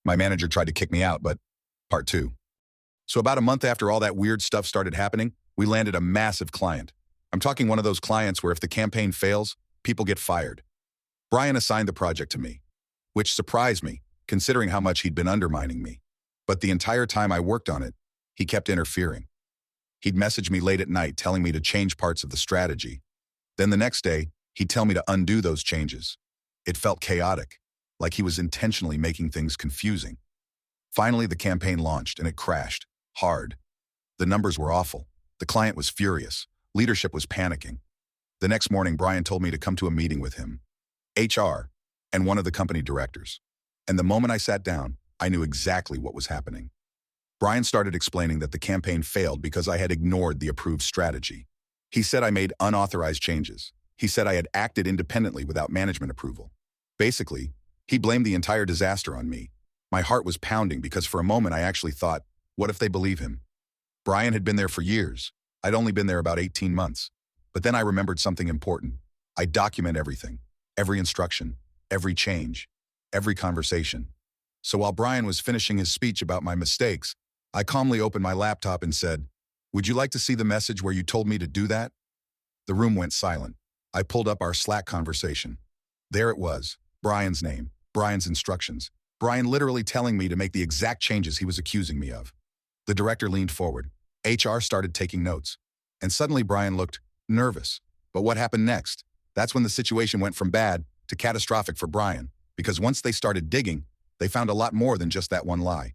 My manager tried to kick me out, but part two. So about a month after all that weird stuff started happening, we landed a massive client. I'm talking one of those clients where if the campaign fails, people get fired. Brian assigned the project to me, which surprised me, considering how much he'd been undermining me. But the entire time I worked on it, he kept interfering. He'd message me late at night telling me to change parts of the strategy. Then the next day, he'd tell me to undo those changes. It felt chaotic, like he was intentionally making things confusing. Finally, the campaign launched and it crashed, hard. The numbers were awful. The client was furious. Leadership was panicking. The next morning, Brian told me to come to a meeting with him, HR, and one of the company directors. And the moment I sat down, I knew exactly what was happening. Brian started explaining that the campaign failed because I had ignored the approved strategy. He said I made unauthorized changes. He said I had acted independently without management approval. Basically, he blamed the entire disaster on me. My heart was pounding because for a moment I actually thought, what if they believe him? Brian had been there for years. I'd only been there about 18 months. But then I remembered something important. I document everything, every instruction, every change, every conversation. So while Brian was finishing his speech about my mistakes, I calmly opened my laptop and said, "Would you like to see the message where you told me to do that?" The room went silent. I pulled up our Slack conversation. There it was, Brian's name, Brian's instructions, Brian literally telling me to make the exact changes he was accusing me of. The director leaned forward. HR started taking notes. And suddenly Brian looked nervous. But what happened next? That's when the situation went from bad to catastrophic for Brian, because once they started digging, they found a lot more than just that one lie.